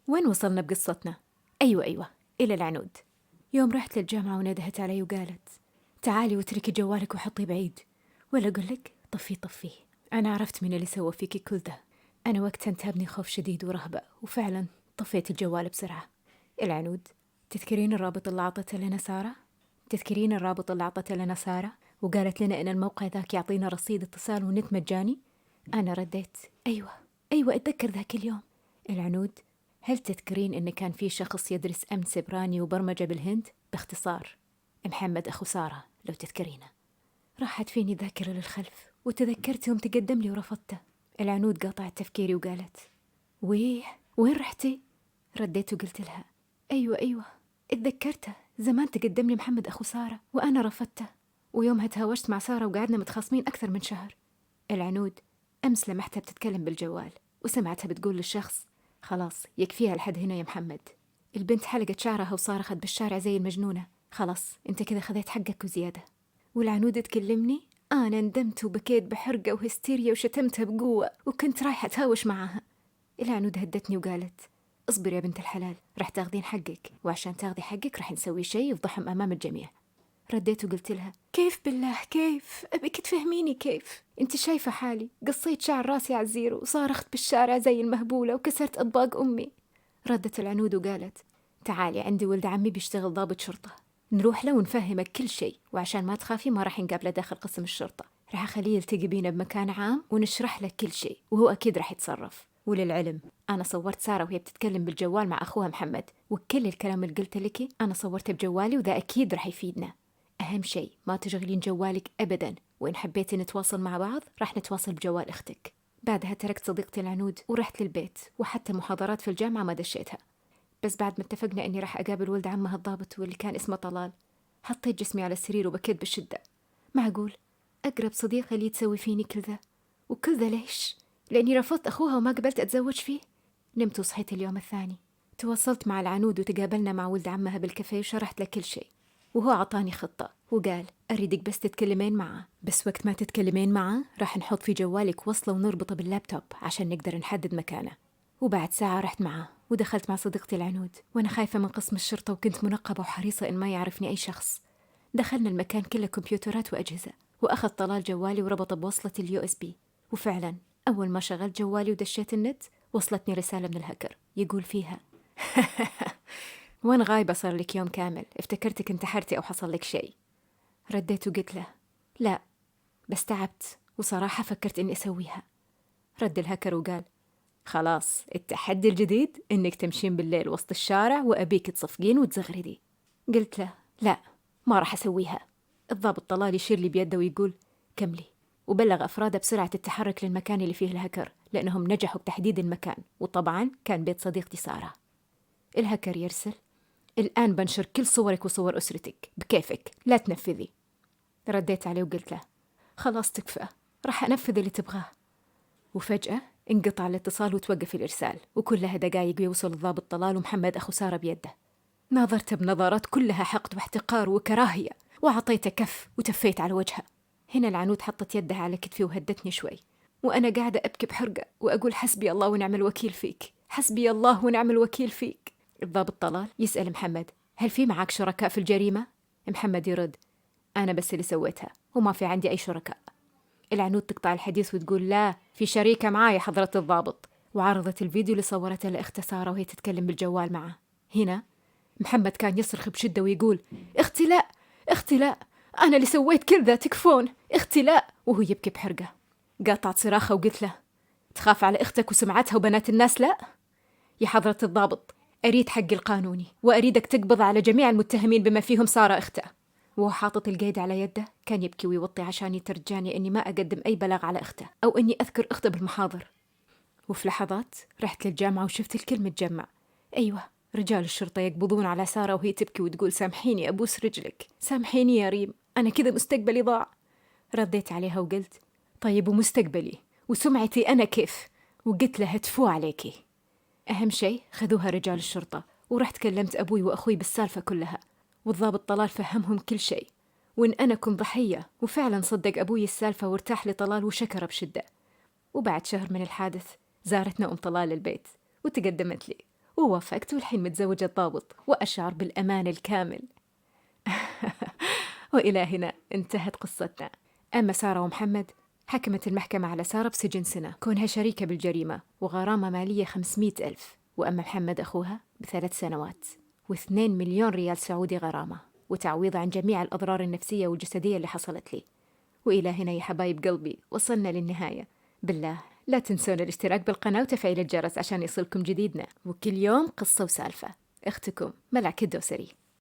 وين وصلنا بقصتنا؟ أيوة إلى العنود. يوم رحت للجامعة وندهت علي وقالت تعالي واتركي جوالك وحطيه بعيد، ولا أقول لك طفيه. أنا عرفت من اللي سوى فيكي كل ده. أنا وقتها انتابني خوف شديد ورهبة، وفعلا طفيت الجوال بسرعة. العنود. تذكرين الرابط اللي عطته لنا سارة؟ وقالت لنا إن الموقع ذاك يعطينا رصيد اتصال ونت مجاني؟ أنا رديت أيوة أتذكر ذاك اليوم. العنود. هل تذكرين إن كان في شخص يدرس أمن سيبراني وبرمجة بالهند؟ باختصار محمد أخو سارة، لو تذكرينه. راحت فيني ذاكرة للخلف وتذكرت يوم تقدم لي ورفضته. العنود قاطعت تفكيري وقالت وين رحتي؟ رديت وقلت لها أيوة اتذكرته، زمان تقدم لي محمد أخو سارة وأنا رفضته، ويومها تهاوشت مع سارة وقعدنا متخاصمين أكثر من شهر. العنود. أمس لمحتها بتتكلم بالجوال وسمعتها بتقول للشخص خلاص يكفيها لحد هنا يا محمد. البنت حلقت شعرها وصارخت بالشارع زي المجنونة، خلاص انت كذا خذيت حقك وزيادة. والعنود تكلمني، أنا ندمت وبكيت بحرقة وهستيريا وشتمتها بقوة وكنت رايحة أتهاوش معاها. العنود هدتني وقالت اصبر يا بنت الحلال، رح تاخذين حقك، وعشان تاخذي حقك رح نسوي شيء يفضحهم أمام الجميع. رديت وقلت لها كيف بالله كيف؟ أبيك تفهميني كيف؟ انت شايفة حالي قصيت شعر راسي على الزيرو وصارخت بالشارع زي المهبولة وكسرت أطباق أمي. ردت العنود وقالت تعالي عندي ولد عمي بيشتغل ضابط شرطة، نروح له ونفهمك كل شيء، وعشان ما تخافي ما راح نقابله داخل قسم الشرطة، راح أخليه يلتقي بينا بمكان عام ونشرح له كل شيء وهو أكيد راح يتصرف. وللعلم أنا صورت سارة وهي بتتكلم بالجوال مع أخوها محمد، وكل الكلام اللي قلته لك أنا صورته بجوالي، وذا أكيد راح يفيدنا. أهم شيء ما تشغلين جوالك أبدا، وإن حبيتي نتواصل مع بعض راح نتواصل بجوال أختك. بعدها تركت صديقتي العنود ورحت للبيت، وحتى محاضرات في الجامعة ما دشيتها. بس بعد ما اتفقنا أني راح أقابل ولد عمها الضابط واللي كان اسمه طلال، حطيت جسمي على السرير وبكيت بالشدة. معقول أقرب صديقة لي تسوي فيني كل ذا؟ وكل ذا ليش؟ لأني رفضت أخوها وما قبلت أتزوج فيه؟ نمت وصحيت اليوم الثاني، تواصلت مع العنود وتقابلنا مع ولد عمها بالكافيه وشرحت له كل شيء، وهو عطاني خطة وقال أريدك بس تتكلمين معه، بس وقت ما تتكلمين معه راح نحط في جوالك وصلة ونربطه باللابتوب عشان نقدر نحدد مكانه. وبعد ساعة رحت معه ودخلت مع صديقتي العنود وأنا خايفة من قسم الشرطة وكنت منقبة وحريصة إن ما يعرفني أي شخص. دخلنا المكان كله كمبيوترات وأجهزة، وأخذ طلال جوالي وربطه بوصلة اليو اس بي، وفعلا أول ما شغلت جوالي ودشيت النت وصلتني رسالة من الهكر يقول فيها وين غايبة صار لك يوم كامل، افتكرتك انتحرتي أو حصل لك شيء. رديت وقلت له لا، بس تعبت وصراحة فكرت إني أسويها. رد الهكر وقال خلاص التحدي الجديد إنك تمشين بالليل وسط الشارع وأبيك تصفقين وتزغردي. قلت له لا ما راح أسويها. الضابط طلال يشير لي بيده ويقول كملي، وبلغ أفراده بسرعة التحرك للمكان اللي فيه الهكر لأنهم نجحوا بتحديد المكان، وطبعا كان بيت صديقتي سارة. الهكر يرسل الآن بنشر كل صورك وصور أسرتك بكيفك، لا تنفذي. رديت عليه وقلت له خلاص تكفى، راح أنفذ اللي تبغاه. وفجأة انقطع الاتصال وتوقف الإرسال، وكلها دقايق يوصل الضابط طلال ومحمد أخو سارة بيده. ناظرته بنظرات كلها حقد واحتقار وكراهية، وعطيته كف وتفيت على وجهه. هنا العنود حطت يدها على كتفي وهدتني شوي، وأنا قاعدة أبكي بحرقة وأقول حسبي الله ونعم الوكيل فيك، حسبي الله ونعم الوكيل فيك. الضابط طلال يسأل محمد هل في معك شركاء في الجريمة؟ محمد يرد أنا بس اللي سويتها وما في عندي أي شركاء. العنود تقطع الحديث وتقول لا، في شريكة معايا حضرة الضابط، وعرضت الفيديو اللي صورته لأخته سارة وهي تتكلم بالجوال معه. هنا محمد كان يصرخ بشدة ويقول اختي لا، اختي لا، أنا اللي سويت كذا تكفون، اختي لا، وهو يبكي بحرقة. قاطعت صراخة وقلت له تخاف على اختك وسمعتها وبنات الناس؟ لا يا حضرة الضابط، أريد حقي القانوني وأريدك تقبض على جميع المتهمين بما فيهم سارة أخته. وهو حاطط القيد على يده كان يبكي ويوطي عشان يترجاني أني ما أقدم أي بلاغ على أخته أو أني أذكر أخته بالمحاضر. وفي لحظات رحت للجامعة وشفت الكل متجمع. أيوة رجال الشرطة يقبضون على سارة وهي تبكي وتقول سامحيني أبوس رجلك، سامحيني يا ريم، أنا كذا مستقبلي ضاع. رديت عليها وقلت طيب ومستقبلي وسمعتي أنا كيف؟ وقلت لها تفو عليكي. أهم شيء خذوها رجال الشرطة، ورحت كلمت أبوي وأخوي بالسالفة كلها، والضابط طلال فهمهم كل شيء، وإن أنا كنت ضحية. وفعلا صدق أبوي السالفة وارتاح لطلال وشكر بشدة. وبعد شهر من الحادث زارتنا أم طلال البيت وتقدمت لي ووافقت والحين متزوجة الضابط، وأشعر بالأمان الكامل. وإلى هنا انتهت قصتنا. أما سارة ومحمد، حكمت المحكمة على سارة بسجن سنة كونها شريكة بالجريمة وغرامة مالية 500,000، وأما محمد أخوها ب3 سنوات و2 مليون ريال سعودي غرامة، وتعويض عن جميع الأضرار النفسية والجسدية اللي حصلت لي. وإلى هنا يا حبايب قلبي وصلنا للنهاية. بالله لا تنسون الاشتراك بالقناة وتفعيل الجرس عشان يصلكم جديدنا، وكل يوم قصة وسالفة. أختكم ملعك الدوسري.